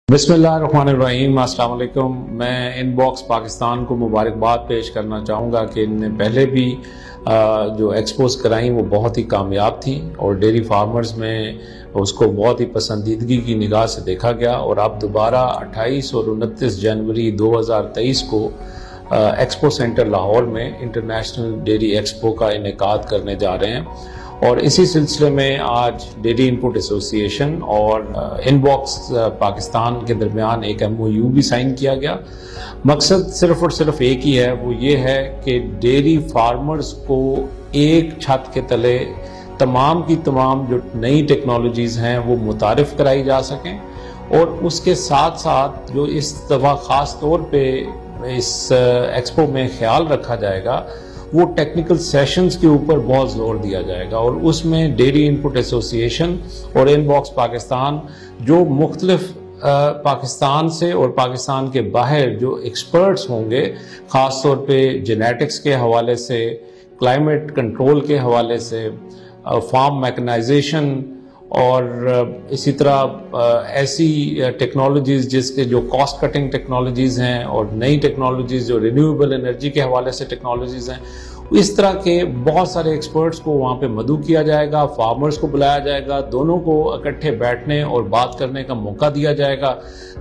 बिस्मिल्लाहिर्रहमानिर्रहीम, अस्सलाम वालेकुम। मैं इनबॉक्स पाकिस्तान को मुबारकबाद पेश करना चाहूँगा कि इनने पहले भी जो एक्सपोज कराई वो बहुत ही कामयाब थी और डेयरी फार्मर्स में उसको बहुत ही पसंदीदगी की निगाह से देखा गया। और अब दोबारा 28 और 29 जनवरी 2023 को एक्सपो सेंटर लाहौर में इंटरनेशनल डेयरी एक्सपो का इनेकाद करने जा रहे हैं। और इसी सिलसिले में आज डेयरी इनपुट एसोसिएशन और इनबॉक्स पाकिस्तान के दरमियान एक MOU भी साइन किया गया। मकसद सिर्फ और सिर्फ एक ही है, वो ये है कि डेयरी फार्मर्स को एक छत के तले तमाम की तमाम जो नई टेक्नोलॉजीज़ हैं वो मुतारिफ कराई जा सकें। और उसके साथ साथ जो इस दफ़ा ख़ास तौर पे इस एक्सपो में ख्याल रखा जाएगा वो टेक्निकल सेशंस के ऊपर बहुत जोर दिया जाएगा। और उसमें डेयरी इनपुट एसोसिएशन और इनबॉक्स पाकिस्तान जो मुख्तलिफ पाकिस्तान से और पाकिस्तान के बाहर जो एक्सपर्ट्स होंगे, ख़ास तौर पे जेनेटिक्स के हवाले से, क्लाइमेट कंट्रोल के हवाले से, फार्म मैकेनाइजेशन और इसी तरह ऐसी टेक्नोलॉजीज़ जिसके जो कॉस्ट कटिंग टेक्नोलॉजीज़ हैं और नई टेक्नोलॉजीज़ जो रिन्यूएबल एनर्जी के हवाले से टेक्नोलॉजीज़ हैं, इस तरह के बहुत सारे एक्सपर्ट्स को वहाँ पे मदऊ किया जाएगा। फार्मर्स को बुलाया जाएगा, दोनों को इकट्ठे बैठने और बात करने का मौका दिया जाएगा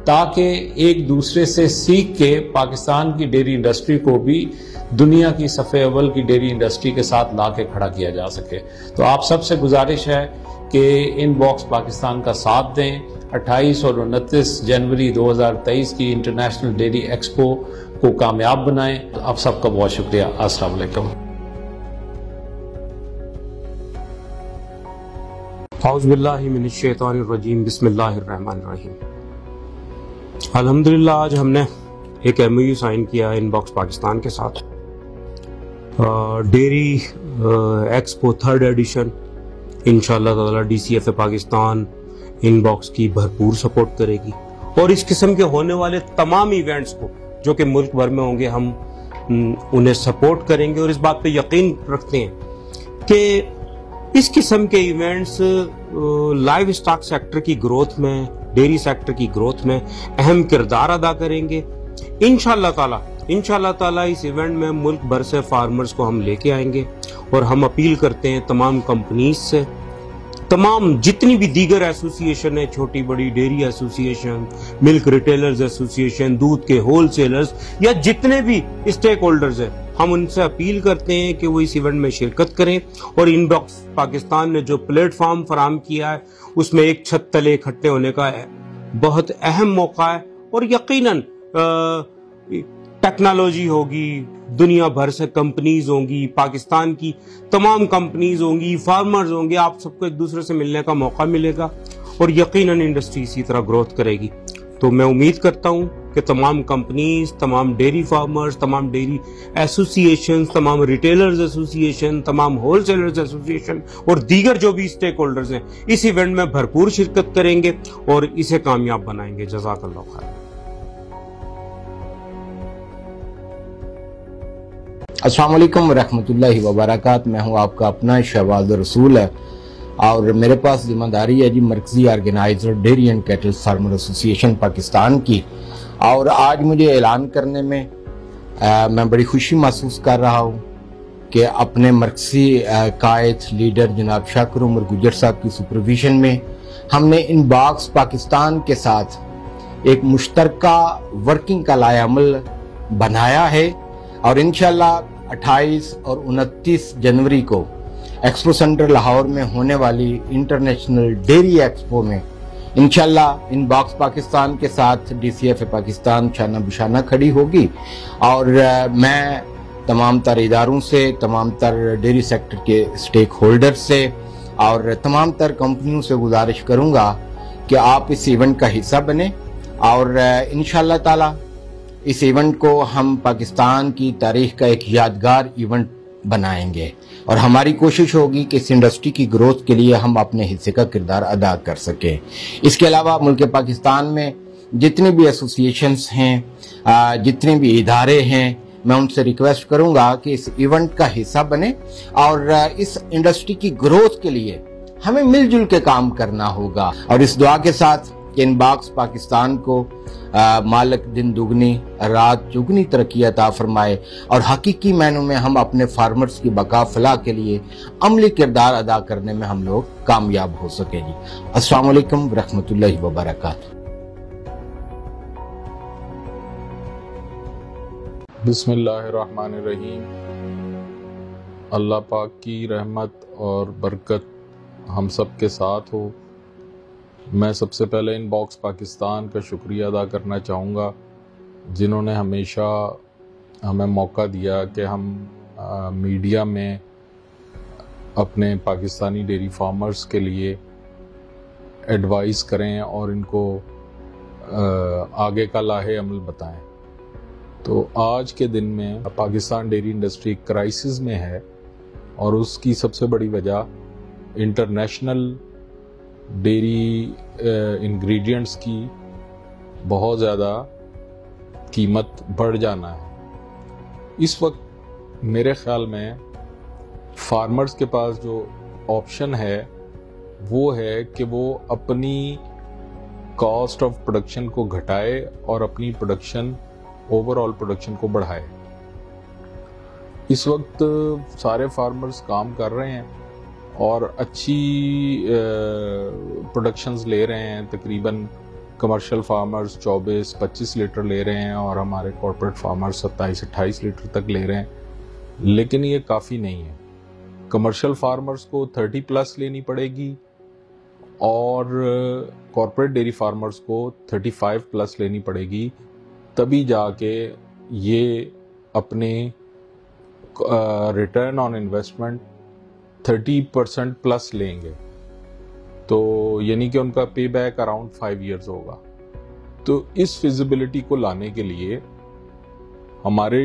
ताकि एक दूसरे से सीख के पाकिस्तान की डेयरी इंडस्ट्री को भी दुनिया की सफ़े अव्वल की डेयरी इंडस्ट्री के साथ ला के खड़ा किया जा सके। तो आप सबसे गुजारिश है कि इनबॉक्स पाकिस्तान का साथ दें। 28 और 29 जनवरी 2023 की इंटरनेशनल डेयरी एक्सपो को कामयाब बनाएं। तो आप सबका बहुत शुक्रिया। अस्सलाम वालेकुम। औज़ु बिल्लाहि मिनश शैतानिर रजीम, बिस्मिल्लाहिर रहमानिर रहीम। अल्हम्दुलिल्लाह आज हमने एक MOU साइन किया इनबॉक्स पाकिस्तान के साथ। डेयरी एक्सपो 3rd एडिशन इंशाअल्लाह ताला DCFA पाकिस्तान इनबॉक्स की भरपूर सपोर्ट करेगी और इस किस्म के होने वाले तमाम इवेंट्स को जो कि मुल्क भर में होंगे हम उन्हें सपोर्ट करेंगे। और इस बात पे यकीन रखते हैं कि इस किस्म के इवेंट्स लाइव स्टॉक सेक्टर की ग्रोथ में, डेयरी सेक्टर की ग्रोथ में अहम किरदार अदा करेंगे। इंशाअल्लाह ताला इस इवेंट में मुल्क भर से फार्मर्स को हम लेके आएंगे और हम अपील करते हैं तमाम कंपनीज से, तमाम जितनी भी दीगर एसोसिएशन है, छोटी बड़ी dairy association, milk retailers association, दूध के होलसेलर्स या जितने भी स्टेक होल्डर्स हैं, हम उनसे अपील करते हैं कि वो इस इवेंट में शिरकत करें। और इनबॉक्स पाकिस्तान ने जो प्लेटफॉर्म फराहम किया है उसमें एक छत तले इकट्ठे होने का बहुत अहम मौका है। और यकीनन टेक्नोलॉजी होगी, दुनिया भर से कंपनीज होंगी, पाकिस्तान की तमाम कंपनीज होंगी, फार्मर्स होंगे, आप सबको एक दूसरे से मिलने का मौका मिलेगा और यकीनन इंडस्ट्री इसी तरह ग्रोथ करेगी। तो मैं उम्मीद करता हूं कि तमाम कंपनीज, तमाम डेयरी फार्मर्स, तमाम डेयरी एसोसिएशन, तमाम रिटेलर्स एसोसिएशन, तमाम होलसेलर्स एसोसिएशन और दीगर जो भी स्टेक होल्डर्स हैं इस इवेंट में भरपूर शिरकत करेंगे और इसे कामयाब बनाएंगे। जज़ाकल्लाह खैर। अस्सलाम वालेकुम रहमतुल्लाहि व बरकातहू। मैं हूं आपका अपना शहबाज रसूल है और मेरे पास जिम्मेदारी है जी मरकजी organiser dairy and cattle farmer association Pakistan की। और आज मुझे ऐलान करने में मैं बड़ी खुशी महसूस कर रहा हूं कि अपने मरकजी कायद लीडर जनाब शाकिर उमर गुजर साहब की सुपरविजन में हमने इनबॉक्स पाकिस्तान के साथ एक मुश्तरका वर्किंग का लाएअमल बनाया है। और इंशाल्लाह 28 और 29 जनवरी को एक्सपो सेंटर लाहौर में होने वाली इंटरनेशनल डेयरी एक्सपो में इंशाल्लाह इनबॉक्स पाकिस्तान के साथ DCFA पाकिस्तान शाना बिशाना खड़ी होगी। और मैं तमाम तर इदारों से, तमाम तर डेयरी सेक्टर के स्टेक होल्डर से और तमाम तर कंपनियों से गुजारिश करूंगा कि आप इस इवेंट का हिस्सा बने। और इंशाल्लाह ताला इस इवेंट को हम पाकिस्तान की तारीख का एक यादगार इवेंट बनाएंगे और हमारी कोशिश होगी कि इस इंडस्ट्री की ग्रोथ के लिए हम अपने हिस्से का किरदार अदा कर सकें। इसके अलावा मुल्क पाकिस्तान में जितने भी एसोसिएशंस हैं, जितने भी इदारे हैं, मैं उनसे रिक्वेस्ट करूंगा कि इस इवेंट का हिस्सा बने और इस इंडस्ट्री की ग्रोथ के लिए हमें मिलजुल के काम करना होगा। और इस दुआ के साथ کہ ان باکس پاکستان کو مالک دن دگنی رات چگنی ترقی عطا فرمائے اور حقیقی معنوں میں ہم اپنے فارمرز کی بقا فلاح کے لیے عملی کردار ادا کرنے میں ہم لوگ کامیاب ہو سکیں جی۔ السلام علیکم ورحمۃ اللہ وبرکاتہ۔ بسم اللہ الرحمن الرحیم۔ اللہ پاک کی رحمت اور برکت ہم سب کے ساتھ ہو۔ میں سب سے پہلے ان باکس پاکستان کا شکریہ ادا کرنا چاہوں گا، جنہوں نے ہمیشہ ہمیں موقع دیا کہ ہم میڈیا میں اپنے پاکستانی ڈیری فارمرز کے لیے ایڈوائز کریں اور ان کو آگے کا لاہ عمل بتائیں۔ تو آج کے دن میں پاکستان ڈیری انڈسٹری کرائسس میں ہے، اور اس کی سب سے بڑی وجہ انٹرنیشنل ڈیری انگریڈینٹس کی بہت زیادہ قیمت بڑھ جانا ہے۔ اس وقت میرے خیال میں فارمرز کے پاس جو آپشن ہے وہ ہے کہ وہ اپنی کاسٹ آف پروڈکشن کو گھٹائے اور اپنی پروڈکشن اوور آل پروڈکشن کو بڑھائے۔ اس وقت سارے فارمرز کام کر رہے ہیں اور اچھی پروڈکشنز لے رہے ہیں، تقریباً کمرشل فارمرز 24-25 لیٹر لے رہے ہیں اور ہمارے کارپوریٹ فارمرز 27-28 لیٹر تک لے رہے ہیں، لیکن یہ کافی نہیں ہے۔ کمرشل فارمرز کو 30+ لینی پڑے گی اور کارپوریٹ ڈیری فارمرز کو 35+ لینی پڑے گی، تبھی جا کے یہ اپنے ریٹرن آن انویسٹمنٹ 30% لیں گے، تو یعنی کہ ان کا پے بیک اراؤنڈ 5 ایئرز ہوگا۔ تو اس فیزیبلٹی کو لانے کے لیے ہمارے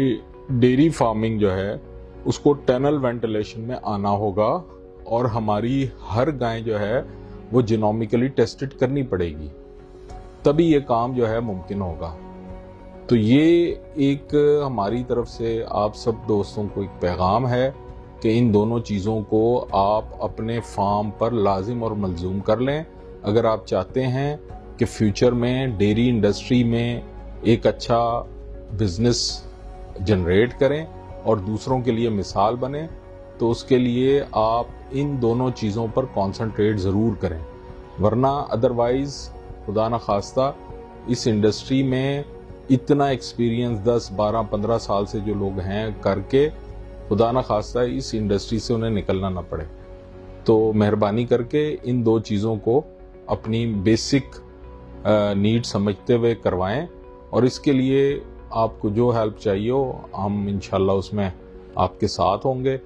ڈیری فارمنگ جو ہے اس کو ٹنل وینٹیلیشن میں آنا ہوگا، اور ہماری ہر گائے جو ہے وہ جینومکلی ٹیسٹڈ کرنی پڑے گی، تبھی یہ کام جو ہے ممکن ہوگا۔ تو یہ ایک ہماری طرف سے آپ سب دوستوں کو ایک پیغام ہے کہ ان دونوں چیزوں کو آپ اپنے فارم پر لازم اور ملزوم کر لیں، اگر آپ چاہتے ہیں کہ فیوچر میں ڈیری انڈسٹری میں ایک اچھا بزنس جنریٹ کریں اور دوسروں کے لیے مثال بنیں، تو اس کے لیے آپ ان دونوں چیزوں پر کانسنٹریٹ ضرور کریں، ورنہ ادروائز خدا نخواستہ اس انڈسٹری میں اتنا ایکسپیرینس 10-12-15 سال سے جو لوگ ہیں کر کے خدا نخواستہ اس انڈسٹری سے انہیں نکلنا نہ پڑے۔ تو مہربانی کر کے ان دو چیزوں کو اپنی بیسک نیڈ سمجھتے ہوئے کروائیں، اور اس کے لیے آپ کو جو ہیلپ چاہیے ہو ہم انشاءاللہ اس میں آپ کے ساتھ ہوں گے،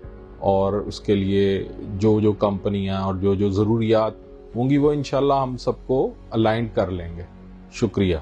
اور اس کے لیے جو کمپنیاں اور جو ضروریات ہوں گی وہ انشاءاللہ ہم سب کو الائن کر لیں گے۔ شکریہ۔